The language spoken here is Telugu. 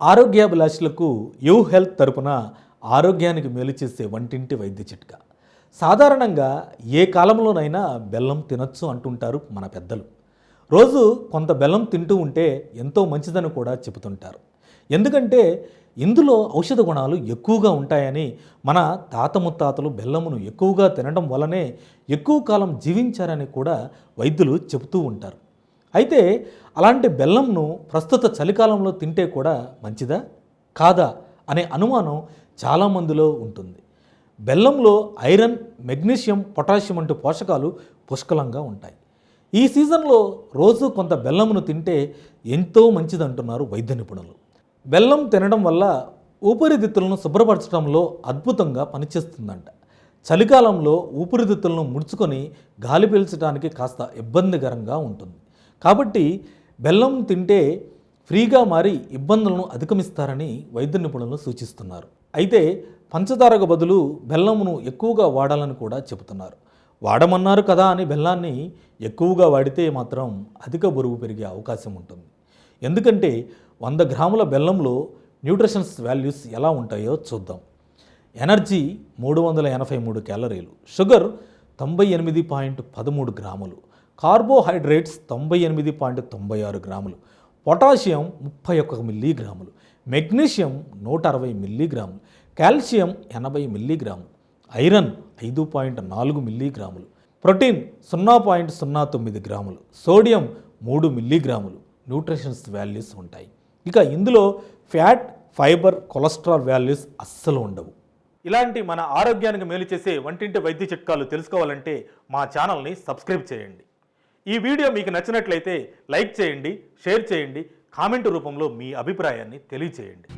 ఆరోగ్యాభిలాషులకు యూ హెల్త్ తరపున ఆరోగ్యానికి మేలు చేసే వంటింటి వైద్య చిట్కా. సాధారణంగా ఏ కాలంలోనైనా బెల్లం తినొచ్చు అంటుంటారు మన పెద్దలు. రోజు కొంత బెల్లం తింటూ ఉంటే ఎంతో మంచిదని కూడా చెబుతుంటారు. ఎందుకంటే ఇందులో ఔషధ గుణాలు ఎక్కువగా ఉంటాయని, మన తాత ముత్తాతలు బెల్లమును ఎక్కువగా తినడం వల్లనే ఎక్కువ కాలం జీవించారని కూడా వైద్యులు చెబుతూ ఉంటారు. అయితే అలాంటి బెల్లంను ప్రస్తుత చలికాలంలో తింటే కూడా మంచిదా కాదా అనే అనుమానం చాలామందిలో ఉంటుంది. బెల్లంలో ఐరన్, మెగ్నీషియం, పొటాషియం వంటి పోషకాలు పుష్కలంగా ఉంటాయి. ఈ సీజన్లో రోజు కొంత బెల్లమును తింటే ఎంతో మంచిదంటున్నారు వైద్య నిపుణులు. బెల్లం తినడం వల్ల ఊపిరితిత్తులను శుభ్రపరచడంలో అద్భుతంగా పనిచేస్తుందంట. చలికాలంలో ఊపిరితిత్తులను ముడుచుకొని గాలి పీల్చడానికి కాస్త ఇబ్బందికరంగా ఉంటుంది. కాబట్టి బెల్లం తింటే ఫ్రీగా మారి ఇబ్బందులను అధిగమిస్తారని వైద్య నిపుణులు సూచిస్తున్నారు. అయితే పంచదారకు బదులు బెల్లమును ఎక్కువగా వాడాలని కూడా చెబుతున్నారు. వాడమన్నారు కదా అని బెల్లాన్ని ఎక్కువగా వాడితే మాత్రం అధిక బరువు పెరిగే అవకాశం ఉంటుంది. ఎందుకంటే 100 గ్రాముల బెల్లంలో న్యూట్రిషన్స్ వాల్యూస్ ఎలా ఉంటాయో చూద్దాం. ఎనర్జీ 383 క్యాలరీలు, షుగర్ 98.13 గ్రాములు, కార్బోహైడ్రేట్స్ 98.96 గ్రాములు, పొటాషియం 31 మిల్లీగ్రాములు, మెగ్నీషియం 160 మిల్లీగ్రాములు, కాల్షియం 80 మిల్లీగ్రాములు, ఐరన్ 5.4 మిల్లీగ్రాములు, ప్రోటీన్ 0.09 గ్రాములు, సోడియం 3 మిల్లీగ్రాములు న్యూట్రిషన్స్ వాల్యూస్ ఉంటాయి. ఇక ఇందులో ఫ్యాట్, ఫైబర్, కొలెస్ట్రాల్ వాల్యూస్ అస్సలు ఉండవు. ఇలాంటి మన ఆరోగ్యానికి మేలు చేసే వంటింటి వైద్య చిట్కాలు తెలుసుకోవాలంటే మా ఛానల్ని సబ్స్క్రైబ్ చేయండి. ఈ వీడియో మీకు నచ్చినట్లయితే లైక్ చేయండి, షేర్ చేయండి, కామెంట్ రూపంలో మీ అభిప్రాయాన్ని తెలియచేయండి.